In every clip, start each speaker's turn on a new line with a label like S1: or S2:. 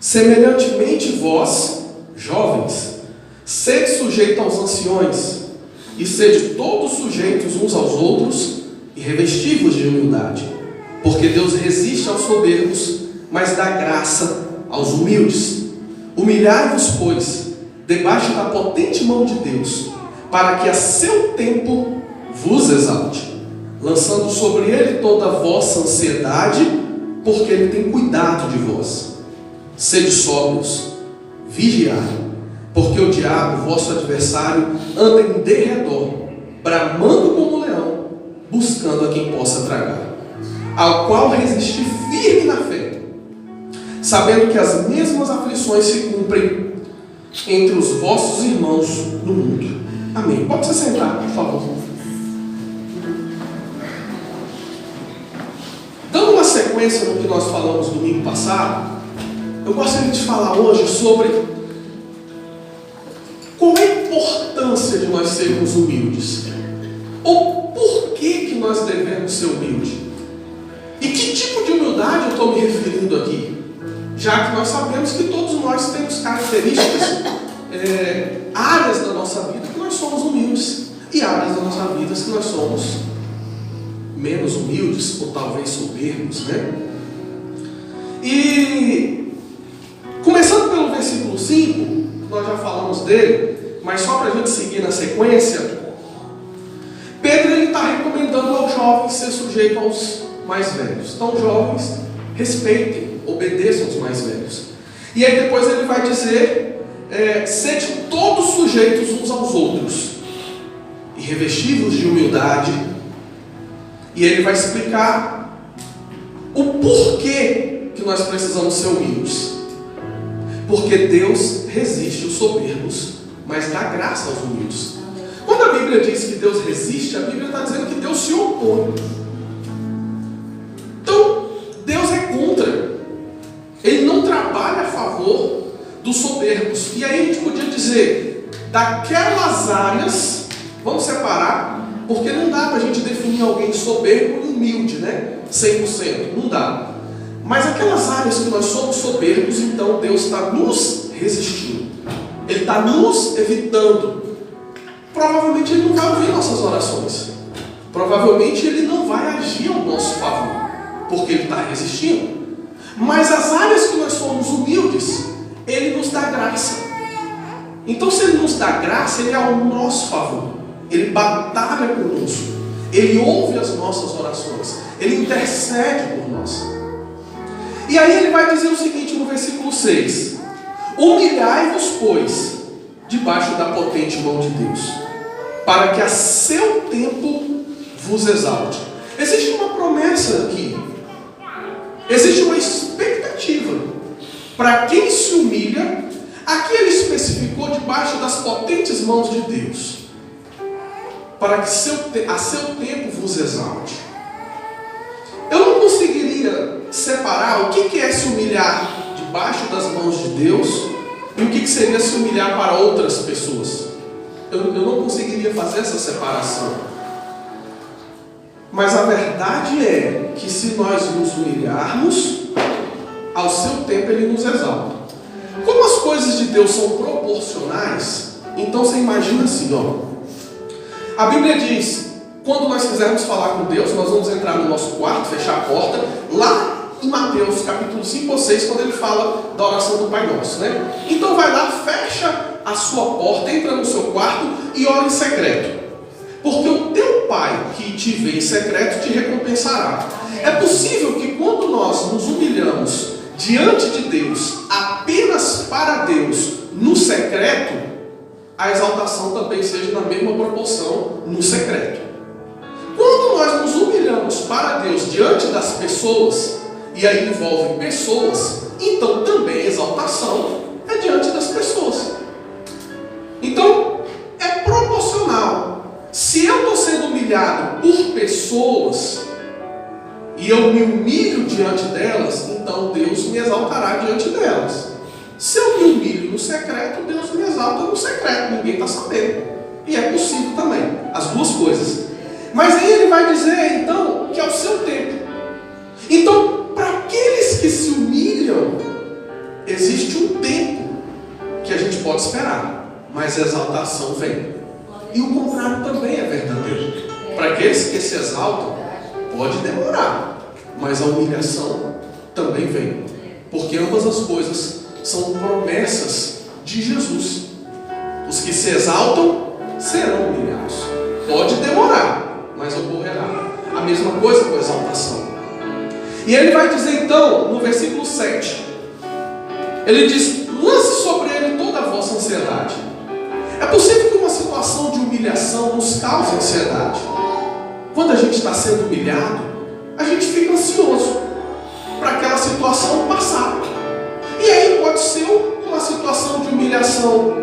S1: Semelhantemente vós, jovens, sede sujeitos aos anciões, e sede todos sujeitos uns aos outros, e revestivos de humildade. Porque Deus resiste aos soberbos, mas dá graça aos humildes. Humilhai-vos, pois, debaixo da potente mão de Deus, para que a seu tempo vos exalte, lançando sobre ele toda a vossa ansiedade, porque ele tem cuidado de vós. Sede sóbrios, vigiai, porque o diabo, vosso adversário, anda em derredor, bramando como um leão, buscando a quem possa tragar, ao qual resisti firme na fé, sabendo que as mesmas aflições se cumprem entre os vossos irmãos no mundo. Amém. Pode se sentar, por favor. Dando uma sequência no que nós falamos domingo passado, eu gostaria de falar hoje sobre qual é a importância de nós sermos humildes, ou por que nós devemos ser humildes, e que tipo de humildade eu estou me referindo aqui, já que nós sabemos que todos nós temos características, áreas da nossa vida que nós somos humildes, e áreas da nossa vida que nós somos menos humildes, ou talvez soberbos, né? E começando pelo versículo 5, nós já falamos dele, mas só para a gente seguir na sequência, Pedro está recomendando aos jovens ser sujeito aos mais velhos. Então, jovens, respeitem, obedeçam os mais velhos. E aí depois ele vai dizer, sede todos sujeitos uns aos outros, e revestivos de humildade. E ele vai explicar o porquê que nós precisamos ser humildes. Porque Deus resiste os soberbos, mas dá graça aos humildes. Quando a Bíblia diz que Deus resiste, a Bíblia está dizendo que Deus se opõe. Então, Deus é contra. Ele não trabalha a favor dos soberbos. E aí a gente podia dizer, daquelas áreas, vamos separar, porque não dá para a gente definir alguém soberbo e humilde, né? 100%, não dá. Mas aquelas áreas que nós somos soberbos, então Deus está nos resistindo. Ele está nos evitando. Provavelmente Ele não vai ouvir nossas orações. Provavelmente Ele não vai agir ao nosso favor, porque Ele está resistindo. Mas as áreas que nós somos humildes, Ele nos dá graça. Então, se Ele nos dá graça, Ele é ao nosso favor. Ele batalha conosco. Ele ouve as nossas orações. Ele intercede por nós. E aí ele vai dizer o seguinte no versículo 6. Humilhai-vos, pois, debaixo da potente mão de Deus, para que a seu tempo vos exalte. Existe uma promessa aqui. Existe uma expectativa. Para quem se humilha, aqui ele especificou debaixo das potentes mãos de Deus, para que a seu tempo vos exalte. Eu não conseguiria separar o que é se humilhar debaixo das mãos de Deus e o que seria se humilhar para outras pessoas. Eu não conseguiria fazer essa separação. Mas a verdade é que se nós nos humilharmos, ao seu tempo Ele nos exalta. Como as coisas de Deus são proporcionais, então você imagina assim, ó. A Bíblia diz, quando nós quisermos falar com Deus, nós vamos entrar no nosso quarto, fechar a porta, lá em Mateus capítulo 5 ou 6, quando ele fala da oração do Pai Nosso, né? Então vai lá, fecha a sua porta, entra no seu quarto e ora em secreto. Porque o teu Pai que te vê em secreto te recompensará. É possível que quando nós nos humilhamos diante de Deus, apenas para Deus, no secreto, a exaltação também seja na mesma proporção no secreto. Quando nós nos humilhamos para Deus diante das pessoas, e aí envolve pessoas, então também a exaltação é diante das pessoas. Então, é proporcional. Se eu estou sendo humilhado por pessoas, e eu me humilho diante delas, então Deus me exaltará diante delas. Se eu me humilho no secreto, Deus me exalta no secreto, ninguém está sabendo. E é possível também, as duas coisas. Mas aí ele vai dizer, então, que é o seu tempo. Então, para aqueles que se humilham, existe um tempo que a gente pode esperar, mas a exaltação vem. E o contrário também é verdadeiro. Para aqueles que se exaltam, pode demorar, mas a humilhação também vem. Porque ambas as coisas são promessas de Jesus. Os que se exaltam serão humilhados. Pode demorar, mas ocorrerá. A mesma coisa com a exaltação. E ele vai dizer então, no versículo 7, ele diz: lance sobre ele toda a vossa ansiedade. É possível que uma situação de humilhação nos cause ansiedade. Quando a gente está sendo humilhado, a gente fica ansioso para aquela situação passar. E aí pode ser uma situação de humilhação.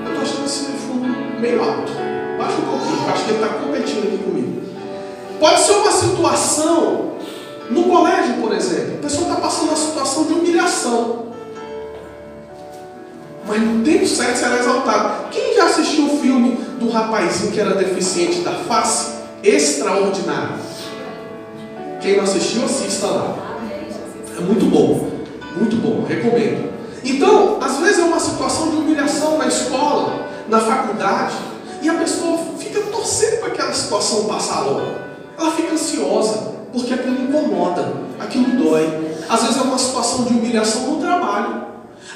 S1: Eu estou achando esse fundo meio alto. Baixa um pouquinho, acho que ele está competindo aqui comigo. Pode ser uma situação no colégio, por exemplo. A pessoa está passando uma situação de humilhação, mas no tempo certo será exaltado. Quem já assistiu o filme do rapazinho que era deficiente da face? Extraordinário. Quem não assistiu, assista lá. É muito bom, recomendo. Então, às vezes é uma situação de humilhação na escola, na faculdade, e a pessoa fica torcendo para aquela situação passar logo. Ela fica ansiosa, porque aquilo incomoda, aquilo dói. Às vezes é uma situação de humilhação no trabalho,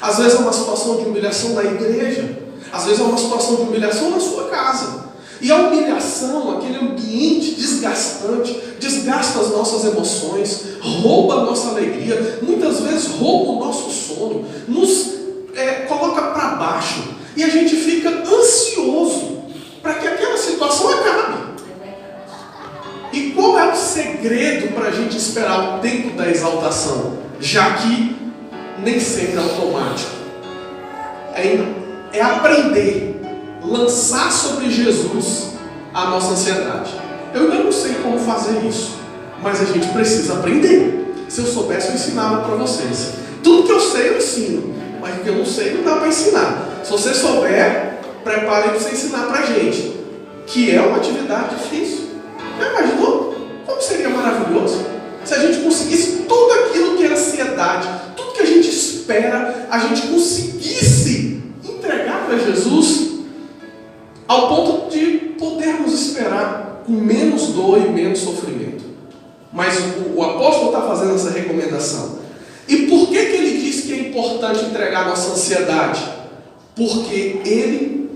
S1: às vezes é uma situação de humilhação na igreja, às vezes é uma situação de humilhação na sua casa. E a humilhação, aquele ambiente desgastante, desgasta as nossas emoções, rouba a nossa alegria, muitas vezes rouba o nosso sono, nos coloca para baixo, e a gente fica ansioso para que aquela situação acabe. E qual é o segredo para a gente esperar o tempo da exaltação? Já que nem sempre é automático. É aprender, lançar sobre Jesus a nossa ansiedade. Eu ainda não sei como fazer isso, mas a gente precisa aprender. Se eu soubesse, eu ensinava para vocês. Tudo que eu sei, eu ensino, mas o que eu não sei, não dá para ensinar. Se você souber, prepare para você ensinar para a gente, que é uma atividade difícil. Já imaginou? Como seria maravilhoso se a gente conseguisse tudo aquilo que é ansiedade, tudo que a gente espera, a gente conseguisse entregar para Jesus, ao ponto de podermos esperar com menos dor e menos sofrimento. Mas o apóstolo está fazendo essa recomendação. E por que ele diz que é importante entregar a nossa ansiedade? Porque ele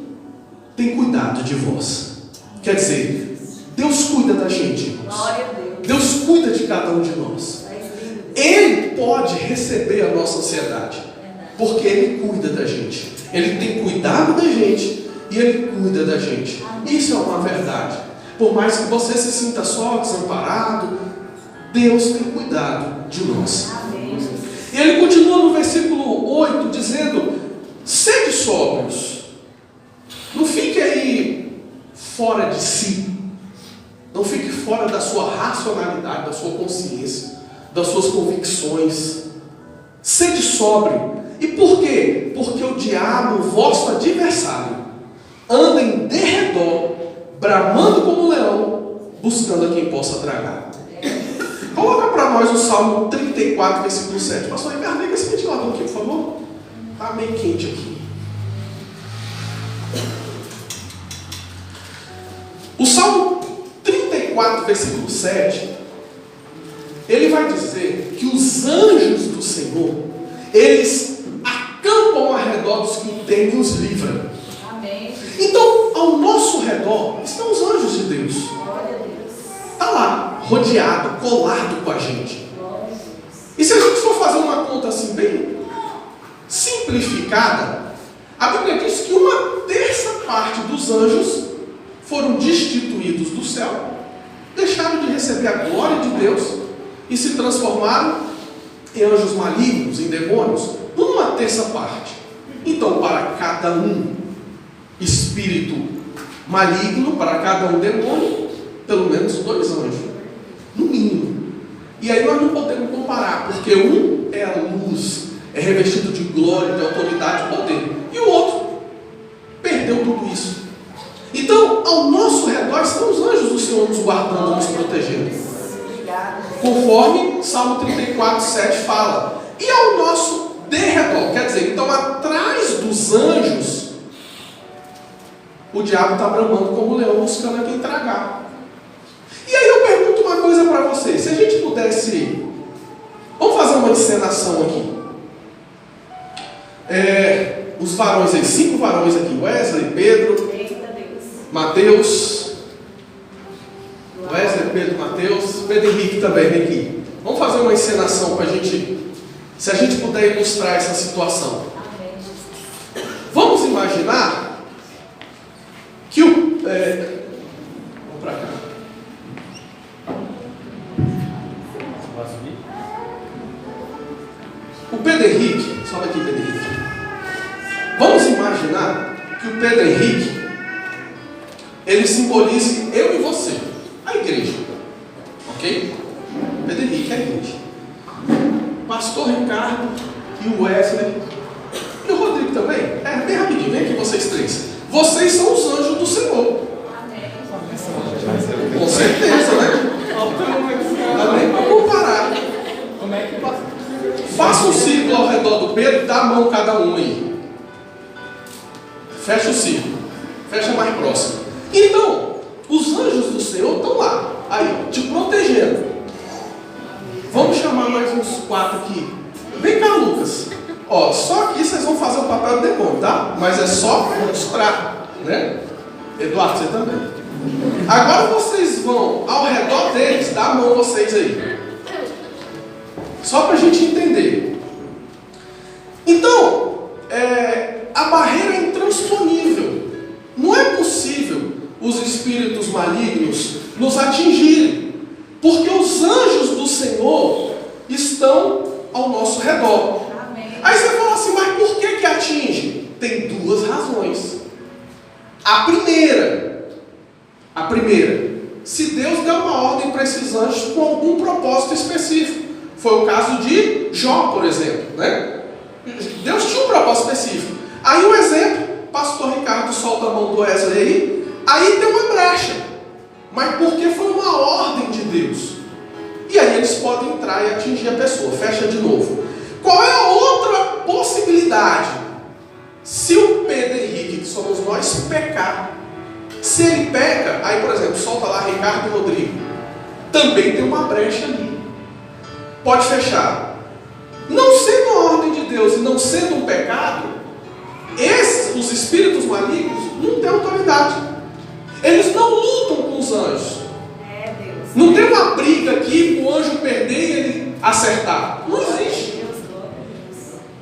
S1: tem cuidado de vós. Quer dizer, Deus cuida da gente, irmãos. Deus cuida de cada um de nós. Ele pode receber a nossa ansiedade, porque Ele cuida da gente. Ele tem cuidado da gente e Ele cuida da gente. Isso é uma verdade. Por mais que você se sinta só, desamparado, Deus tem cuidado de nós. E ele continua no versículo 8 dizendo: sede sóbrios. Não fique aí fora de si. Não fique fora da sua racionalidade, da sua consciência, das suas convicções. Sede sóbrio. E por quê? Porque o diabo, vosso adversário, anda em derredor, bramando como um leão, buscando a quem possa tragar. Coloca para nós o Salmo 34, versículo 7. Pastor Ricardo, liga esse ventilador aqui, por favor. Está meio quente aqui. O Salmo 34, versículo 7, ele vai dizer que os anjos do Senhor, eles acampam ao redor dos que o temem e os livram. Amém. Então, ao nosso redor estão os anjos de Deus. Está lá, rodeado, colado com a gente. E se a gente for fazer uma conta assim bem simplificada, a Bíblia diz que 1/3 dos anjos foram destituídos do céu, deixaram de receber a glória de Deus e se transformaram em anjos malignos, em demônios. 1/3. Então, para cada um espírito maligno, para cada um demônio, pelo menos 2 anjos, no mínimo. E aí nós não podemos comparar, porque um é a luz, é revestido de glória, de autoridade e poder, e o outro perdeu tudo isso. Então, ao nosso redor estão os anjos do Senhor nos guardando, nos protegendo. Conforme Salmo 34, 7 fala. E ao nosso derredor Então, atrás dos anjos, o diabo está bramando como leão, buscando a quem tragar. E aí eu pergunto uma coisa para vocês. Se a gente pudesse... Vamos fazer uma encenação aqui. Os varões aí, 5 varões aqui. Wesley, Pedro, Mateus. Wesley, Pedro, Mateus. Pedro Henrique também, vem aqui. Vamos fazer uma encenação para a gente... Se a gente puder ilustrar essa situação. Vamos imaginar que o... vamos para cá. O Pedro Henrique, sobe aqui, Pedro Henrique. Vamos imaginar que o Pedro Henrique, ele simbolize eu e você, a igreja. Ok? Pedro Henrique é a igreja. Pastor Ricardo e o Wesley e o Rodrigo também. Bem rapidinho, vem aqui vocês 3. Vocês são os anjos do Senhor. Com certeza, né? Não dá nem para comparar. Faça um círculo ao redor do Pedro, dá a mão cada um aí. Fecha o círculo. Fecha mais próximo. Então, os anjos do Senhor estão lá, aí, te protegendo. Vamos chamar mais uns 4 aqui. Vem cá, Lucas. Ó, só aqui vocês vão fazer o papel do demônio, tá? Mas é só para mostrar, né? Eduardo, você também. Agora vocês vão ao redor deles, dá a mão vocês aí. Só para a gente entender. Então, a barreira é intransponível. Não é possível os espíritos malignos nos atingirem, porque os anjos do Senhor estão ao nosso redor. Amém. Aí você fala assim, mas por que atinge? Tem 2 razões. A primeira, se Deus deu uma ordem para esses anjos com algum propósito específico. Foi o caso de Jó, por exemplo, né? Deus tinha um propósito específico. Aí um exemplo, pastor Ricardo solta a mão do Wesley aí tem uma brecha. Mas porque foi uma ordem de Deus. E aí eles podem entrar e atingir a pessoa. Fecha de novo. Qual é a outra possibilidade? Se o Pedro Henrique, que somos nós, pecar. Se ele peca, aí por exemplo, solta lá Ricardo e Rodrigo. Também tem uma brecha ali. Pode fechar. Não sendo a ordem de Deus e não sendo um pecado, os espíritos malignos não têm autoridade. Eles não lutam com os anjos. Não tem uma briga aqui com o anjo perder e ele acertar. Não existe.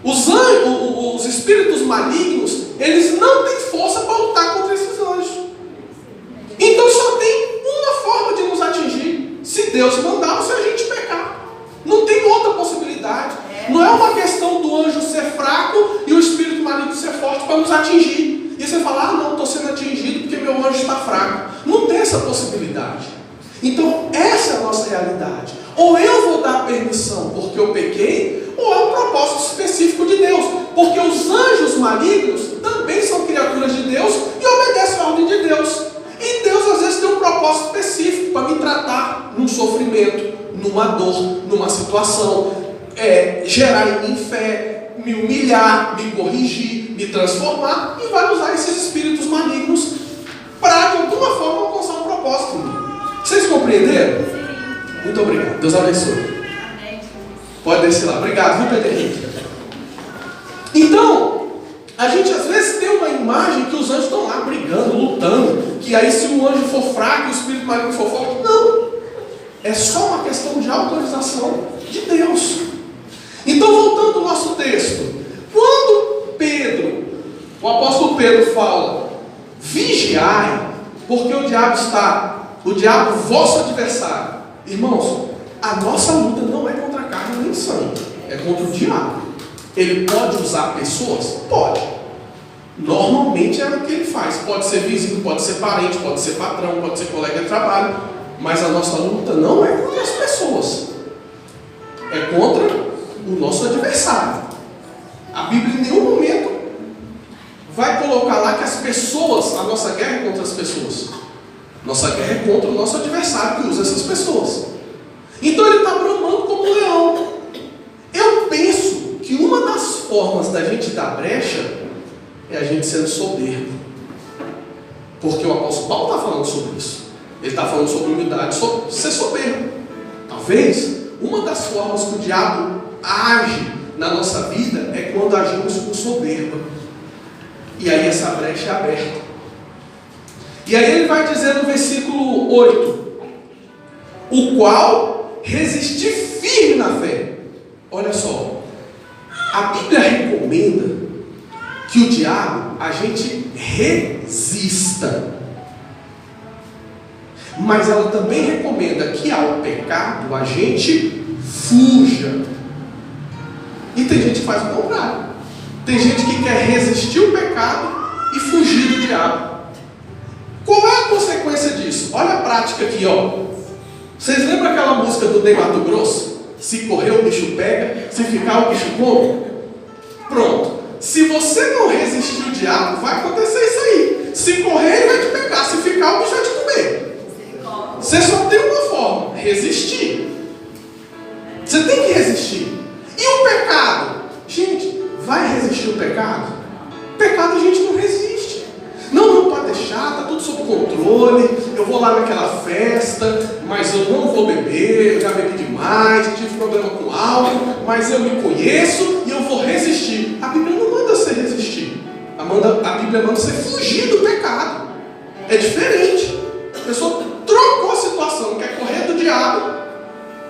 S1: Os espíritos malignos, eles não têm força para lutar contra esses anjos. Então só tem uma forma de nos atingir. Se Deus mandar ou se a gente pecar. Não tem outra possibilidade. Não é uma questão do anjo ser fraco e o espírito maligno ser forte para nos atingir. E você fala, não, estou sendo atingido porque meu anjo está fraco. Não tem essa possibilidade. Então, essa é a nossa realidade. Ou eu vou dar permissão porque eu pequei, ou é um propósito específico de Deus. Porque os anjos malignos também são criaturas de Deus e obedecem a ordem de Deus. E Deus às vezes tem um propósito específico para me tratar num sofrimento, numa dor, numa situação, gerar em mim fé, me humilhar, me corrigir, me transformar, e vai usar esses espíritos malignos para de alguma forma alcançar um propósito em mim. Vocês compreenderam? Sim. Muito obrigado. Deus abençoe. Amém. Pode descer lá. Obrigado, viu, Pedro Henrique? Então, a gente às vezes tem uma imagem que os anjos estão lá brigando, lutando, que aí se o anjo for fraco e o espírito maligno for forte, não. É só uma questão de autorização de Deus. Então, voltando ao nosso texto, quando o apóstolo Pedro fala, vigiai, porque o diabo, vosso adversário. Irmãos, a nossa luta não é contra a carne nem sangue, é contra o diabo. Ele pode usar pessoas? Pode. Normalmente é o que ele faz. Pode ser vizinho, pode ser parente, pode ser patrão, pode ser colega de trabalho. Mas a nossa luta não é contra as pessoas. É contra o nosso adversário. A Bíblia em nenhum momento vai colocar lá que as pessoas, a nossa guerra é contra as pessoas. Nossa guerra é contra o nosso adversário que usa essas pessoas. Então ele está bramando como um leão. Eu penso que uma das formas da gente dar brecha é a gente sendo soberbo. Porque o apóstolo Paulo está falando sobre isso. Ele está falando sobre humildade, sobre ser soberbo. Talvez uma das formas que o diabo age na nossa vida é quando agimos com soberba. E aí essa brecha é aberta. E aí ele vai dizer no versículo 8: o qual resistir firme na fé. Olha só, a Bíblia recomenda que o diabo a gente resista, mas ela também recomenda que ao pecado a gente fuja. E tem gente que faz o contrário. Tem gente que quer resistir o pecado e fugir do diabo. Qual é a consequência disso? Olha a prática aqui, ó. Vocês lembram aquela música do Ney Mato Grosso? Se correr o bicho pega, se ficar o bicho come? Pronto. Se você não resistir o diabo, vai acontecer isso aí. Se correr, ele vai te pegar. Se ficar, o bicho vai te comer. Você só tem uma forma: resistir. Você tem que resistir. E o pecado? Gente, vai resistir o pecado? O pecado a gente não resiste. Não pode deixar, está tudo sob controle. Eu vou lá naquela festa, mas eu não vou beber, eu já bebi demais, eu tive problema com álcool, mas eu me conheço e eu vou resistir. A Bíblia não manda você resistir. A Bíblia manda você fugir do pecado. É diferente. A pessoa trocou a situação, quer correr do diabo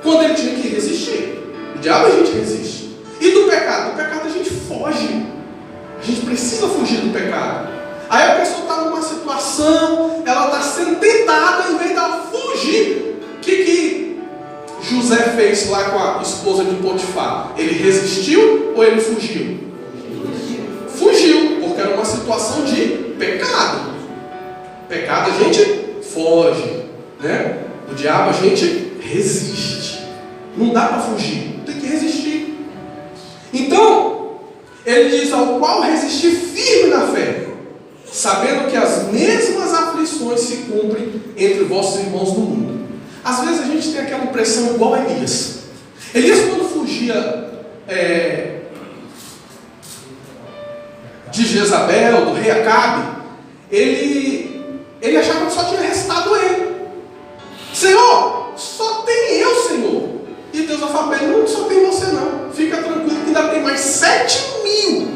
S1: quando ele tinha que resistir. O diabo a gente resiste. E do pecado? Do pecado a gente foge. A gente precisa fugir do pecado. Aí a pessoa está numa situação, ela está sendo tentada, em vez dela fugir. O que José fez lá com a esposa de Potifar? Ele resistiu ou ele fugiu? Fugiu, porque era uma situação de pecado. Pecado a gente foge, né? O diabo a gente resiste. Não dá para fugir, tem que resistir. Então, ele diz: ao qual resistir firme na fé, sabendo que as mesmas aflições se cumprem entre vossos irmãos no mundo. Às vezes a gente tem aquela impressão igual a Elias. Elias, quando fugia de Jezabel, do rei Acabe, ele achava que só tinha restado ele. Senhor, só tem eu, Senhor. E Deus vai falar: não só tem você não. Fica tranquilo que ainda tem mais 7.000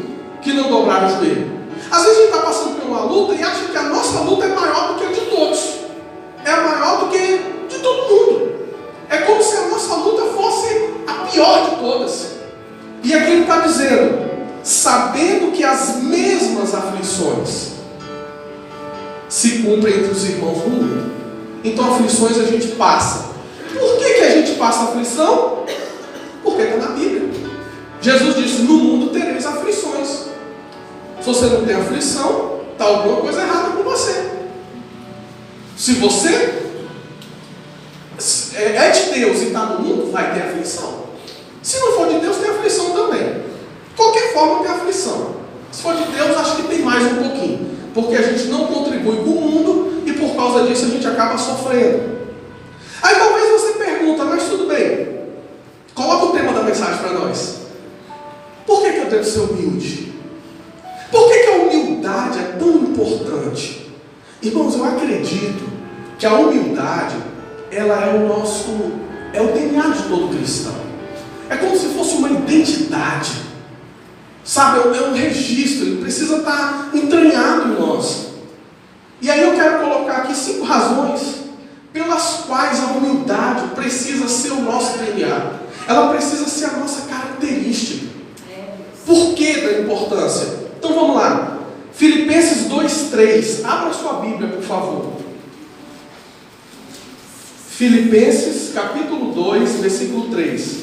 S1: que não dobraram o joelho. Às vezes a gente está passando por uma luta e acha que a nossa luta é maior do que a de todos. É maior do que de todo mundo. É como se a nossa luta fosse a pior de todas. E aqui ele está dizendo: sabendo que as mesmas aflições se cumprem entre os irmãos do mundo. Então aflições a gente passa. Por que a gente passa aflição? Porque está na Bíblia. Jesus disse: no mundo tereis aflições. Se você não tem aflição, está alguma coisa errada com você. Se você é de Deus e está no mundo, vai ter aflição. Se não for de Deus, tem aflição também. De qualquer forma, tem aflição. Se for de Deus, acho que tem mais um pouquinho. Porque a gente não contribui com o mundo e por causa disso a gente acaba sofrendo. Aí talvez você pergunta: mas tudo bem, coloca o tema da mensagem para nós. Por que eu devo ser humilde? Por que a humildade é tão importante? Irmãos, eu acredito que a humildade, ela é o DNA de todo cristão. É como se fosse uma identidade. Sabe, é um registro, ele precisa estar entranhado em nós. E aí eu quero colocar aqui 5 razões pelas quais a humildade precisa ser o nosso DNA. Ela precisa ser a nossa característica. Por que da importância? Então vamos lá. Filipenses 2:3. Abra sua Bíblia, por favor. Filipenses capítulo 2, versículo 3.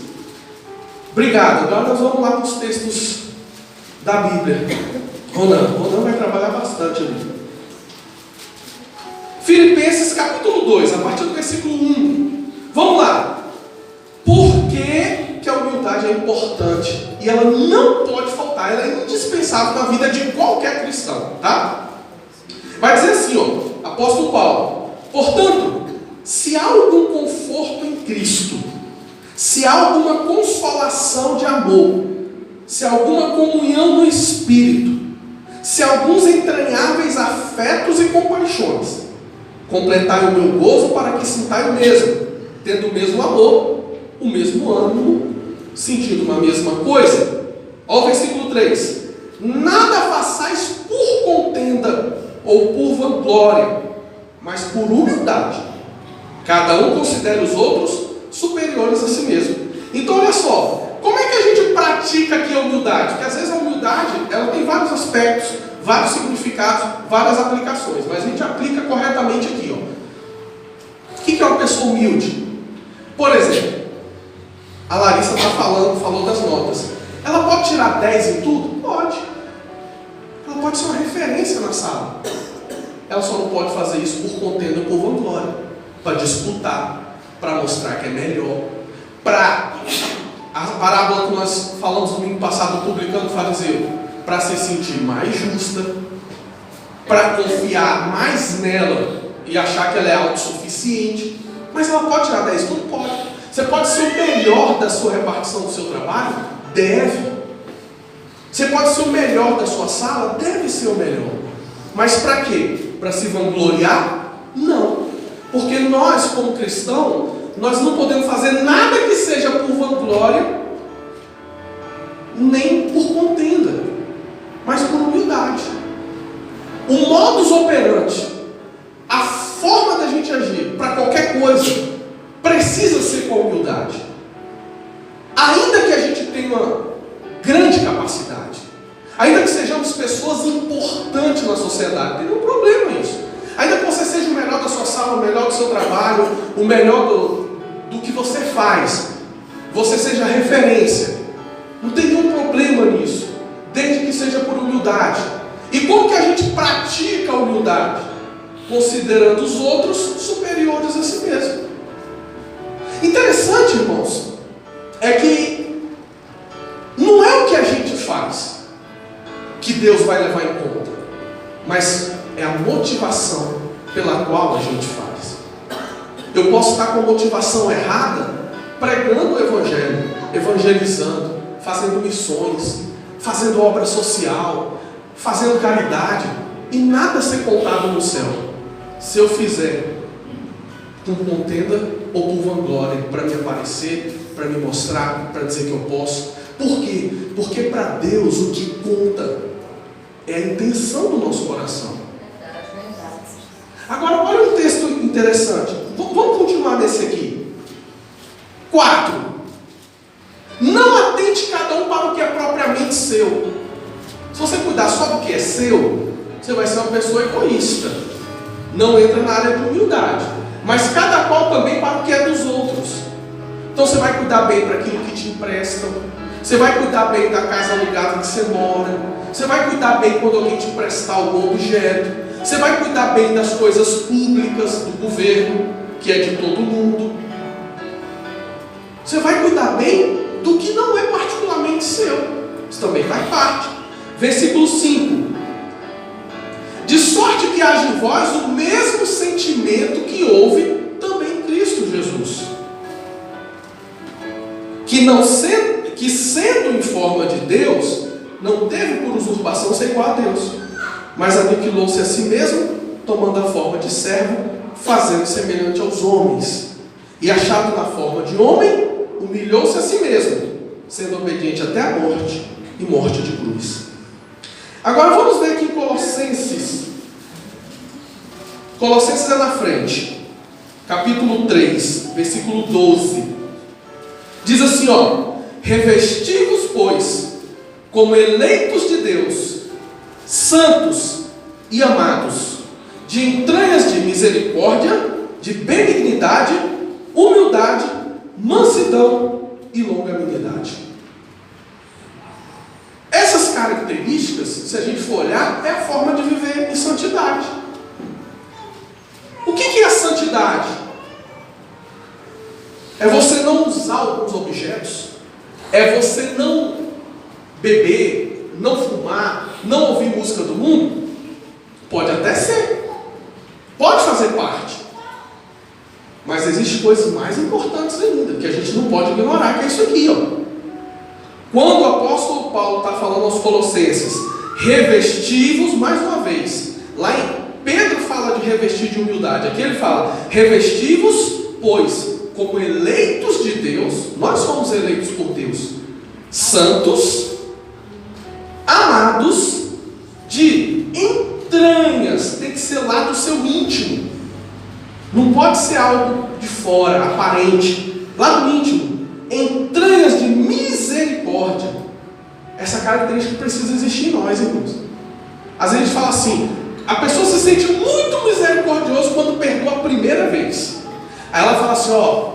S1: Obrigado. Agora nós vamos lá para os textos da Bíblia. Ronan vai trabalhar bastante ali. Filipenses capítulo 2, a partir do versículo 1. Vamos lá. Por que a humildade é importante? E ela não pode faltar, ela é indispensável na vida de qualquer cristão, tá? Vai dizer assim, ó, apóstolo Paulo: portanto, se há algum conforto em Cristo, se há alguma consolação de amor, se alguma comunhão no Espírito, se alguns entranháveis afetos e compaixões, completai o meu gozo para que sintai o mesmo, tendo o mesmo amor, o mesmo ânimo, sentindo uma mesma coisa. Olha o versículo 3. Nada façais por contenda ou por vanglória, mas por humildade. Cada um considere os outros superiores a si mesmo. Então olha só, como é que a gente pratica aqui a humildade? Porque às vezes a humildade, ela tem vários aspectos, vários significados, várias aplicações, mas a gente aplica corretamente aqui, ó. O que é uma pessoa humilde? Por exemplo, a Larissa falou das notas. Ela pode tirar 10 em tudo? Pode. Ela pode ser uma referência na sala. Ela só não pode fazer isso por contenda ou por vanglória, para disputar, para mostrar que é melhor, para a parábola que nós falamos no domingo passado, publicando o fariseu, para se sentir mais justa, para confiar mais nela e achar que ela é autossuficiente. Mas ela pode tirar 10? Não pode. Você pode ser o melhor da sua repartição do seu trabalho? Deve. Você pode ser o melhor da sua sala? Deve ser o melhor. Mas para quê? Para se vangloriar? Não. Porque nós, como cristãos, nós não podemos fazer nada que seja por vanglória, nem por contenda, mas por humildade. O modus operandi, a forma da gente agir para qualquer coisa, precisa ser com humildade. Ainda que a gente tenha uma grande capacidade, ainda que sejamos pessoas importantes na sociedade, não tem nenhum problema isso. Ainda que você seja o melhor da sua sala, o melhor do seu trabalho, o melhor do que você faz, você seja referência, não tem nenhum problema nisso, desde que seja por humildade. E como que a gente pratica a humildade? Considerando os outros superiores a si mesmo. Interessante, irmãos, é que não é o que a gente faz que Deus vai levar em conta, mas é a motivação pela qual a gente faz. Eu posso estar com a motivação errada, pregando o Evangelho, evangelizando, fazendo missões, fazendo obra social, fazendo caridade, e nada ser contado no céu. Se eu fizer por contenda ou por vanglória, para me aparecer, para me mostrar, para dizer que eu posso. Por quê? Porque para Deus o que conta é a intenção do nosso coração. Agora, olha um texto interessante. Vamos continuar nesse aqui. 4. Não atente cada um para o que é propriamente seu. Se você cuidar só do que é seu, você vai ser uma pessoa egoísta. Não entra na área de humildade. Mas cada qual também para o que é dos outros. Então você vai cuidar bem para aquilo que te emprestam. Você vai cuidar bem da casa alugada que você mora. Você vai cuidar bem quando alguém te emprestar algum objeto. Você vai cuidar bem das coisas públicas do governo, que é de todo mundo. Você vai cuidar bem do que não é particularmente seu. Isso também faz parte. Versículo 5. De sorte que haja em vós o mesmo sentimento que houve também em Cristo Jesus. Que sendo em forma de Deus, não teve por usurpação ser igual a Deus, mas aniquilou-se a si mesmo, tomando a forma de servo, fazendo semelhante aos homens. E achado na forma de homem, humilhou-se a si mesmo, sendo obediente até a morte, e morte de cruz. Agora vamos ver aqui em Colossenses. Colossenses é na frente. Capítulo 3, versículo 12. Diz assim, ó: revesti-vos, pois, como eleitos de Deus, santos e amados, de entranhas de misericórdia, de benignidade, humildade, mansidão e longanimidade. Essas características, se a gente for olhar, é a forma de viver em santidade. O que é a santidade? É você não usar alguns objetos, é você não beber, não fumar, não ouvir música do mundo. Pode até ser, pode fazer parte, mas existem coisas mais importantes ainda, que a gente não pode ignorar, que é isso aqui, ó. Quando o apóstolo apóstolo Paulo está falando aos Colossenses, revestivos, mais uma vez, lá em Pedro fala de revestir de humildade, aqui ele fala, revestivos, pois, como eleitos de Deus, nós somos eleitos por Deus, santos, amados, de entranhas, tem que ser lá do seu íntimo, não pode ser algo de fora, aparente, lá no íntimo, entranhas de misericórdia. Essa característica precisa existir em nós, irmãos. Às vezes a gente fala assim, a pessoa se sente muito misericordioso quando perdoa a primeira vez. Aí ela fala assim, ó,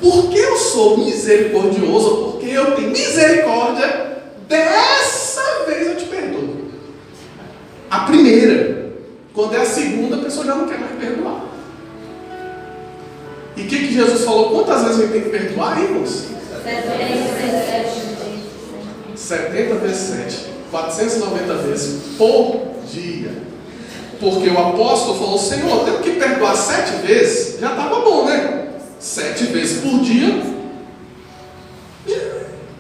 S1: porque eu sou misericordioso, porque eu tenho misericórdia, dessa vez eu te perdoo. A primeira. Quando é a segunda, a pessoa já não quer mais perdoar. E o que Jesus falou? Quantas vezes ele tem que perdoar, irmãos? 70 vezes 7. 490 vezes por dia. Porque o apóstolo falou, Senhor, eu tenho que perdoar 7 vezes? Já estava bom, né? 7 vezes por dia.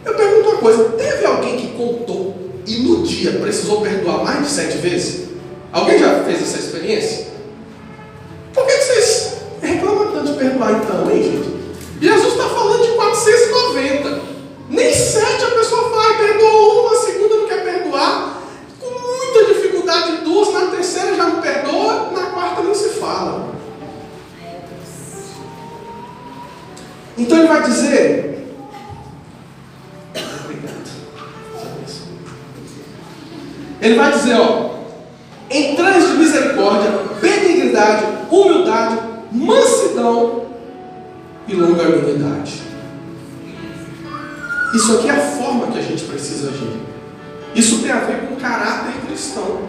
S1: Eu pergunto uma coisa, teve alguém que contou e no dia precisou perdoar mais de 7 vezes? Alguém já fez essa experiência? Por que vocês reclamam tanto de perdoar então, hein, gente? Jesus está falando de 490. Nem 7 a pessoa faz, perdoa uma, a segunda não quer perdoar. Com muita dificuldade, 2, na terceira já não perdoa, na quarta nem se fala. Então ele vai dizer, ele vai dizer, ó, entranhas de misericórdia, benignidade, humildade, mansidão e longanimidade. Isso aqui é a forma que a gente precisa agir. Isso tem a ver com o caráter cristão.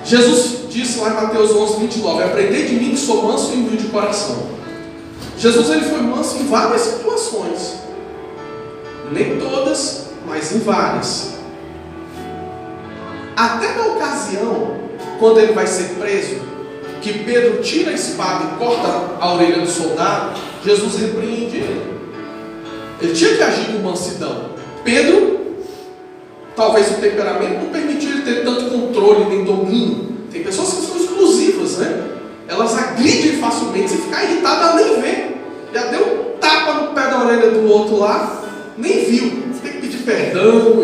S1: Jesus disse lá em Mateus 11, 29, aprendei de mim que sou manso e humilde de coração. Jesus ele foi manso em várias situações. Nem todas, mas em várias. Até na ocasião, quando ele vai ser preso, que Pedro tira a espada e corta a orelha do soldado, Jesus repreende ele. Ele tinha que agir com mansidão. Pedro, talvez o temperamento não permitia ele ter tanto controle nem domínio. Tem pessoas que são explosivas, né? Elas agridem facilmente, se ficar irritado, ela nem vê. Já deu um tapa no pé da orelha do outro lá, nem viu. Você tem que pedir perdão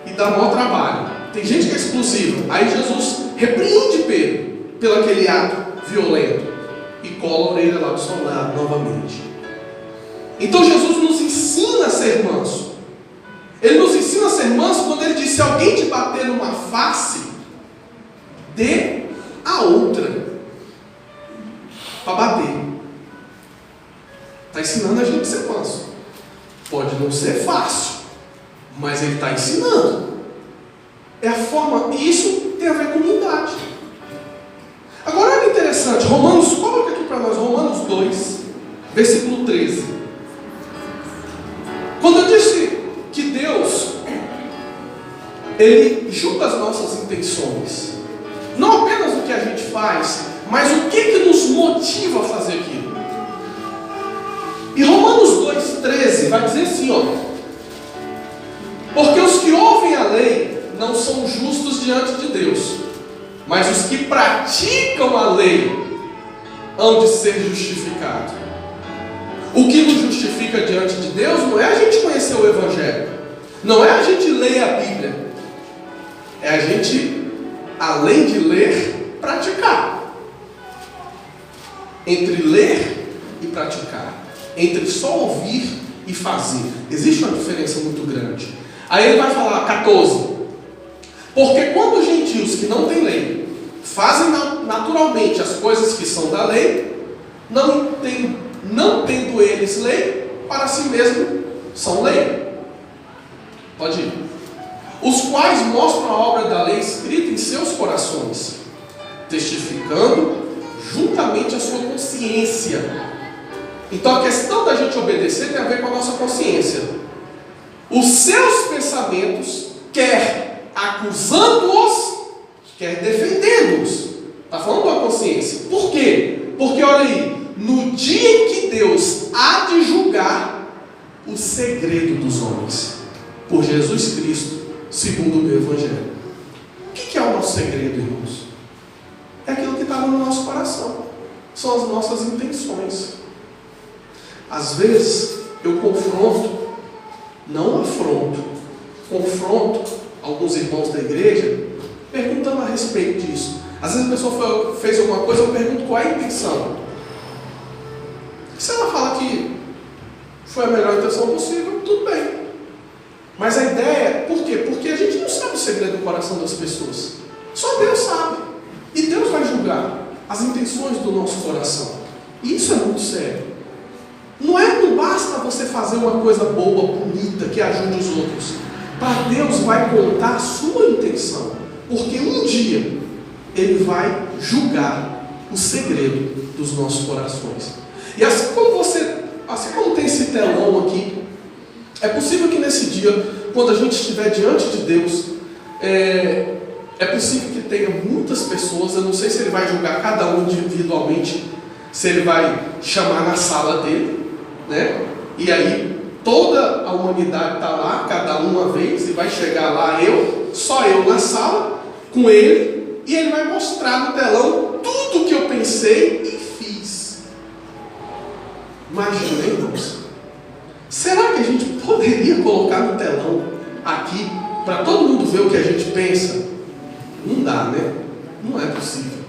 S1: e dar maior trabalho. Tem gente que é explosiva. Aí Jesus repreende Pedro pelo aquele ato violento e cola a orelha lá do soldado novamente. Então Jesus nos ensina a ser manso. Ele nos ensina a ser manso quando ele diz, se alguém te bater numa face, dê a outra para bater. Está ensinando a gente a ser manso. Pode não ser fácil, mas ele está ensinando. É a forma, e isso tem a ver com humildade. Agora olha interessante, Romanos, coloca aqui para nós, Romanos 2, versículo 13. Quando eu disse que Deus, Ele julga as nossas intenções, não apenas o que a gente faz, mas o que nos motiva a fazer aquilo. E Romanos 2,13 vai dizer assim, ó, porque os que ouvem a lei não são justos diante de Deus, mas os que praticam a lei hão de ser justificados. O que nos justifica diante de Deus não é a gente conhecer o Evangelho, não é a gente ler a Bíblia, é a gente, além de ler, praticar. Entre ler e praticar, entre só ouvir e fazer, existe uma diferença muito grande. Aí ele vai falar, 14, porque quando os gentios que não têm lei fazem naturalmente as coisas que são da lei, não tendo eles lei, para si mesmo são lei. Pode ir. Os quais mostram a obra da lei escrita em seus corações, testificando juntamente a sua consciência. Então a questão da gente obedecer tem a ver com a nossa consciência. Os seus pensamentos, quer acusando-os, quer defendendo-os. Está falando da consciência. Por quê? Porque olha aí, no dia em que Deus há de julgar o segredo dos homens. por Jesus Cristo, segundo o meu Evangelho. O que é o nosso segredo, irmãos? É aquilo que está no nosso coração. São as nossas intenções. Às vezes, eu confronto, não afronto, confronto alguns irmãos da igreja, perguntando a respeito disso. Às vezes a pessoa fez alguma coisa, eu pergunto qual é a intenção. Se ela fala que foi a melhor intenção possível, tudo bem. Mas a ideia, por quê? Porque a gente não sabe o segredo do coração das pessoas. Só Deus sabe. E Deus vai julgar as intenções do nosso coração. E isso é muito sério. Não basta você fazer uma coisa boa, bonita, que ajude os outros. Para Deus vai contar a sua intenção. Porque um dia Ele vai julgar o segredo dos nossos corações. E assim como tem esse telão aqui, é possível que nesse dia, quando a gente estiver diante de Deus, é possível que tenha muitas pessoas. Eu não sei se Ele vai julgar cada um individualmente, se Ele vai chamar na sala dele, né? E aí toda a humanidade está lá, cada um uma vez, e vai chegar lá só eu na sala, com Ele, e Ele vai mostrar no telão tudo que eu pensei e fiz. Imagina, irmãos. Será que a gente poderia colocar no telão aqui, para todo mundo ver o que a gente pensa? Não dá, né? Não é possível.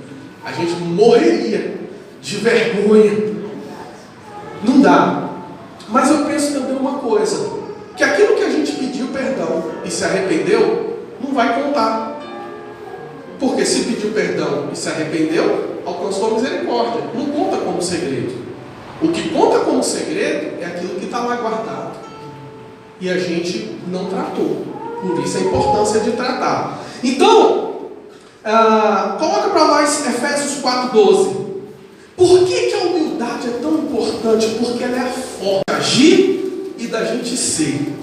S1: A gente morreria de vergonha. Não dá. Mas eu penso também uma coisa, que aquilo que a gente pediu perdão e se arrependeu, não vai contar. Porque se pediu perdão e se arrependeu, alcançou a misericórdia. Não conta como segredo. O que conta como segredo é aquilo que está lá guardado. E a gente não tratou. Por isso a importância de tratar. Então, coloca para nós Efésios 4:12. Por que a humildade é tão importante? Porque ela é a forma de agir e da gente ser.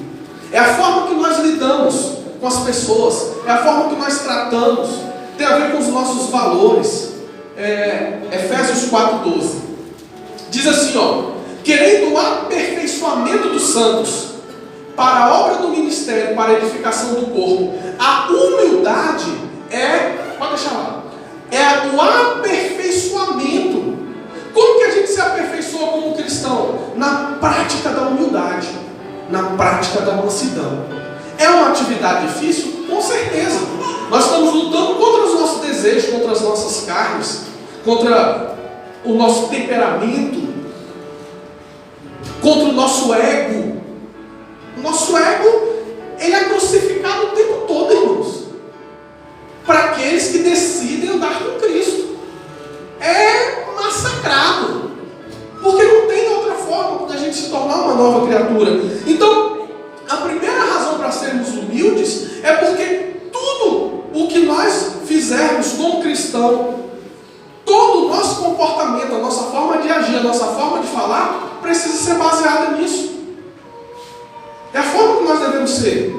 S1: É a forma que nós lidamos com as pessoas. É a forma que nós tratamos. Tem a ver com os nossos valores. Efésios 4:12. Diz assim, querendo o aperfeiçoamento dos santos, para a obra do ministério, para a edificação do corpo. A humildade pode deixar lá, o aperfeiçoamento. Como que a gente se aperfeiçoa como cristão? Na prática da humildade, na prática da mansidão. É uma atividade difícil? Com certeza. Nós estamos lutando contra os nossos desejos, contra as nossas carnes, contra o nosso temperamento, contra o nosso ego. O nosso ego, ele é crucificado o tempo todo, irmãos, para aqueles que decidem andar com Cristo. É massacrado, porque não tem outra forma de a gente se tornar uma nova criatura. Então, a primeira razão para sermos humildes é porque tudo o que nós fizermos como cristão, todo o nosso comportamento, a nossa forma de agir, a nossa forma de falar, precisa ser baseada nisso. É a forma que nós devemos ser.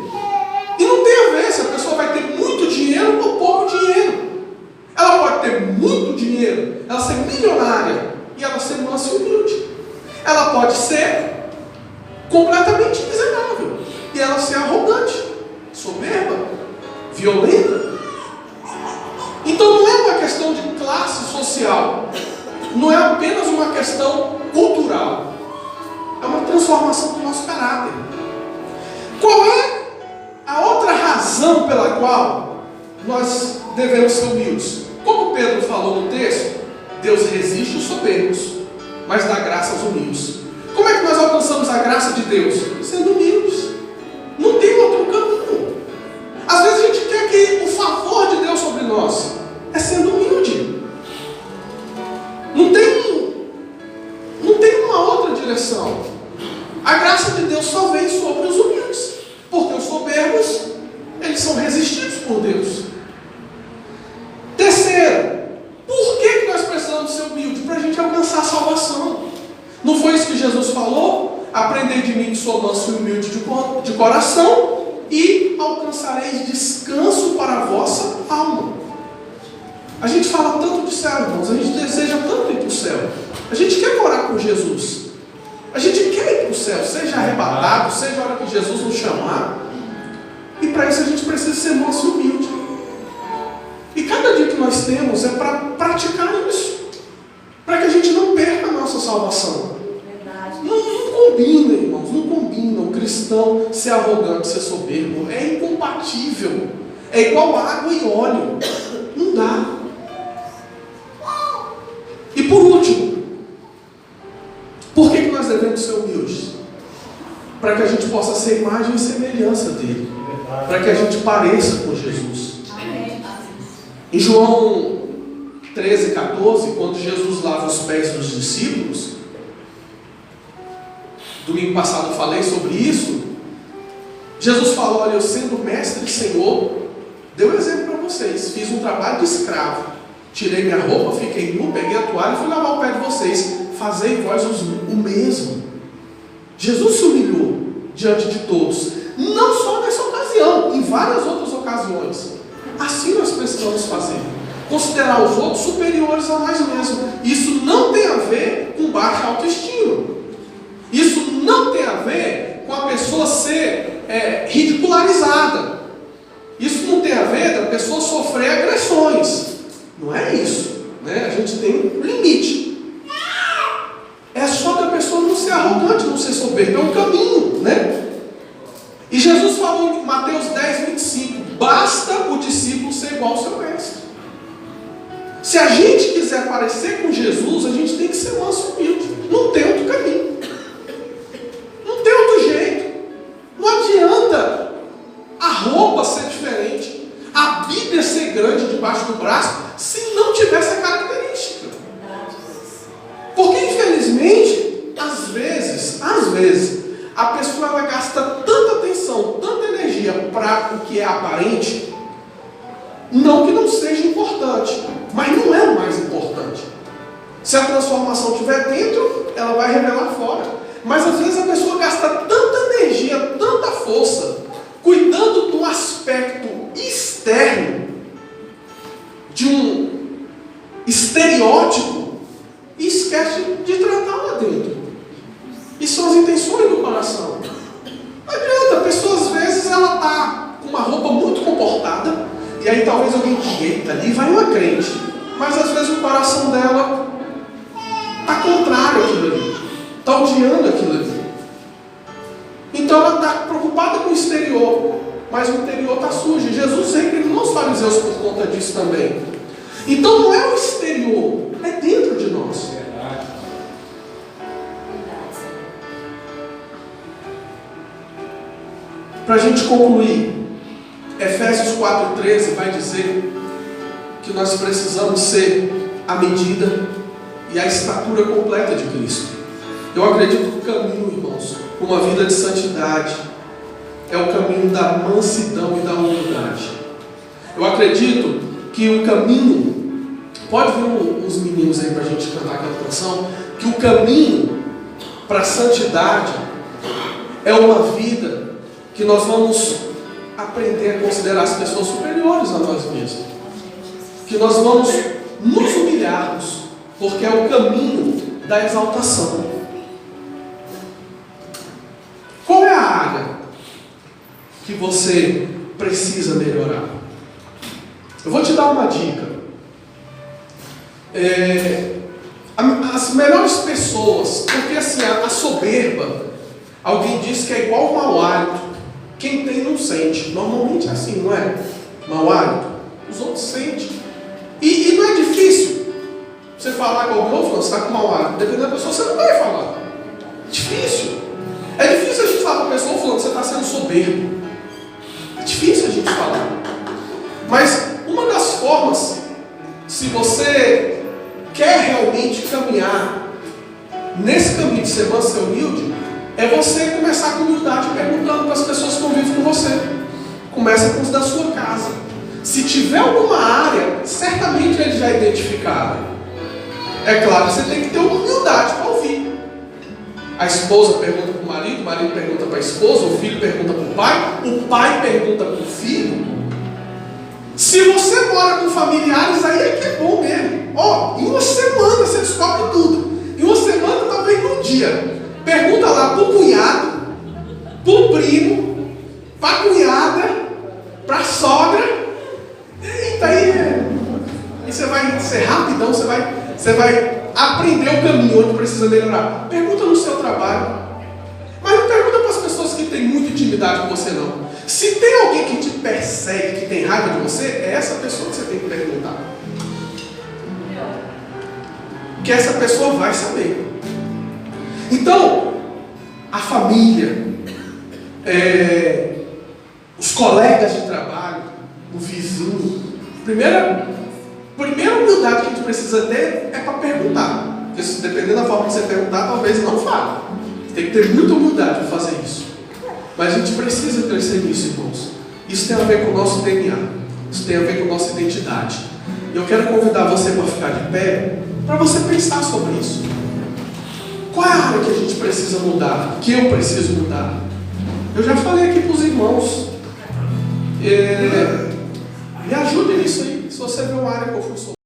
S1: E não tem a ver se a pessoa vai ter muito dinheiro ou pouco dinheiro. Ela pode ter muito dinheiro, ela ser milionária e ela ser mansa e humilde. Ela pode ser completamente miserável e ela ser arrogante, soberba, violenta. Então não é uma questão de classe social, não é apenas uma questão cultural, é uma transformação do nosso caráter. Qual é a outra razão pela qual nós devemos ser humildes? Como Pedro falou no texto, Deus resiste os soberbos, mas dá graça aos humildes. Como é que nós alcançamos a graça de Deus? Sendo humildes. Não tem outro caminho. Às vezes a gente quer que o favor de Deus sobre nós é sendo humilde. Não tem uma outra direção. A graça de Deus só vem sobre os humildes, porque os soberbos, eles são resistidos por Deus. Terceiro, por que nós precisamos ser humildes? Para a gente alcançar a salvação. Não foi isso que Jesus falou? Aprendei de mim que sou manso e humilde de coração, e alcançareis descanso para a vossa alma. A gente fala tanto de céu, irmãos, a gente deseja tanto ir para o céu. A gente quer morar com Jesus. A gente quer ir para o céu, seja arrebatado, seja a hora que Jesus nos chamar. E para isso a gente precisa ser manso e humilde. E cada dia que nós temos é para praticar isso. Para que a gente não perca a nossa salvação. Não combina, irmãos, não combina o cristão ser arrogante, ser soberbo. É incompatível. É igual água e óleo. Não dá. E por último, por que nós devemos ser humildes? Para que a gente possa ser imagem e semelhança dele. Para que a gente pareça com Jesus. Em João 13, 14, quando Jesus lava os pés dos discípulos, domingo passado eu falei sobre isso, Jesus falou: olha, eu sendo mestre e Senhor, dei um exemplo para vocês, fiz um trabalho de escravo, tirei minha roupa, fiquei nu, peguei a toalha e fui lavar o pé de vocês, fazei vós o mesmo. Jesus se humilhou diante de todos, não só nessa ocasião, em várias outras ocasiões. Assim nós precisamos fazer, considerar os outros superiores a nós mesmos. Isso não tem a ver com baixa autoestima, isso não tem a ver com a pessoa ser ridicularizada, isso não tem a ver da pessoa sofrer agressões, não é isso, né? A gente tem um limite, é só da pessoa não ser arrogante, não ser soberba, é um caminho, né? E Jesus falou em Mateus 10, 25, basta o discípulo ser igual ao seu mestre. Se a gente quiser parecer com Jesus, a gente tem que ser manso e humilde, não tem outro caminho, não tem outro jeito. Não adianta a roupa ser diferente, a Bíblia ser grande debaixo do braço, se não tiver essa característica. Porque infelizmente, às vezes, a pessoa ela gasta tanta atenção, tanta energia para o que é aparente, não que não seja importante, mas não é o mais importante. Se a transformação estiver dentro, ela vai revelar fora. Mas às vezes a pessoa gasta tanta energia, tanta força, cuidando do aspecto externo, de um estereótipo, e esquece de tratar lá dentro. E são as intenções do coração. Não adianta, a pessoa às vezes ela está com uma roupa muito comportada, e aí talvez alguém diga, eita, ali vai uma crente. Mas às vezes o coração dela está contrário àquilo ali, está odiando aquilo ali. Então ela está preocupada com o exterior, mas o interior está sujo. Jesus recriminou os fariseus por conta disso também. Então não é o exterior, é dentro de nós. Para a gente concluir, Efésios 4,13 vai dizer que nós precisamos ser a medida e a estatura completa de Cristo. Eu acredito que o caminho, irmãos, para uma vida de santidade é o caminho da mansidão e da humildade. Eu acredito que o caminho, pode vir os meninos aí para a gente cantar aquela canção, que o caminho para a santidade é uma vida que nós vamos aprender a considerar as pessoas superiores a nós mesmos, que nós vamos nos humilharmos, porque é o caminho da exaltação. Qual é a área que você precisa melhorar? Eu vou te dar uma dica. As melhores pessoas, porque assim, a soberba, alguém diz que é igual ao mau hálito. Quem tem não sente. Normalmente é assim, não é? Mau hálito. Os outros sentem. E não é difícil você falar com alguém, você está com mau hálito. Dependendo da pessoa, você não vai falar. É difícil. É difícil a gente falar para a pessoa falando que você está sendo soberbo. É difícil a gente falar. Mas uma das formas, se você quer realmente caminhar nesse caminho de ser manso e humilde, é você começar com humildade, perguntando para as pessoas que convivem com você. Começa com os da sua casa. Se tiver alguma área, certamente eles já identificaram. É claro que você tem que ter uma humildade para ouvir. A esposa pergunta para o marido pergunta para a esposa, o filho pergunta para o pai pergunta para o filho. Se você mora com familiares, aí é que é bom mesmo. Em uma semana você descobre tudo. Em uma semana, talvez num dia. Pergunta lá para o cunhado, para o primo, para a cunhada, sogra. Eita, aí você vai ser rapidão, você vai aprender o caminho onde precisa melhorar. Pergunta no seu trabalho. Mas não pergunta para as pessoas que têm muita intimidade com você, não. Se tem alguém que te persegue, que tem raiva de você, é essa pessoa que você tem que perguntar. Que essa pessoa vai saber. Então, a família, os colegas de trabalho, o vizinho, primeira humildade que a gente precisa ter é para perguntar. Porque se dependendo da forma que você perguntar, talvez não fale. Tem que ter muita humildade para fazer isso. Mas a gente precisa crescer nisso, irmãos. Isso tem a ver com o nosso DNA. Isso tem a ver com a nossa identidade. E eu quero convidar você para ficar de pé, para você pensar sobre isso. Qual é a área que a gente precisa mudar? Que eu preciso mudar? Eu já falei aqui para os irmãos. Me ajude nisso aí. Se você vê uma área que eu for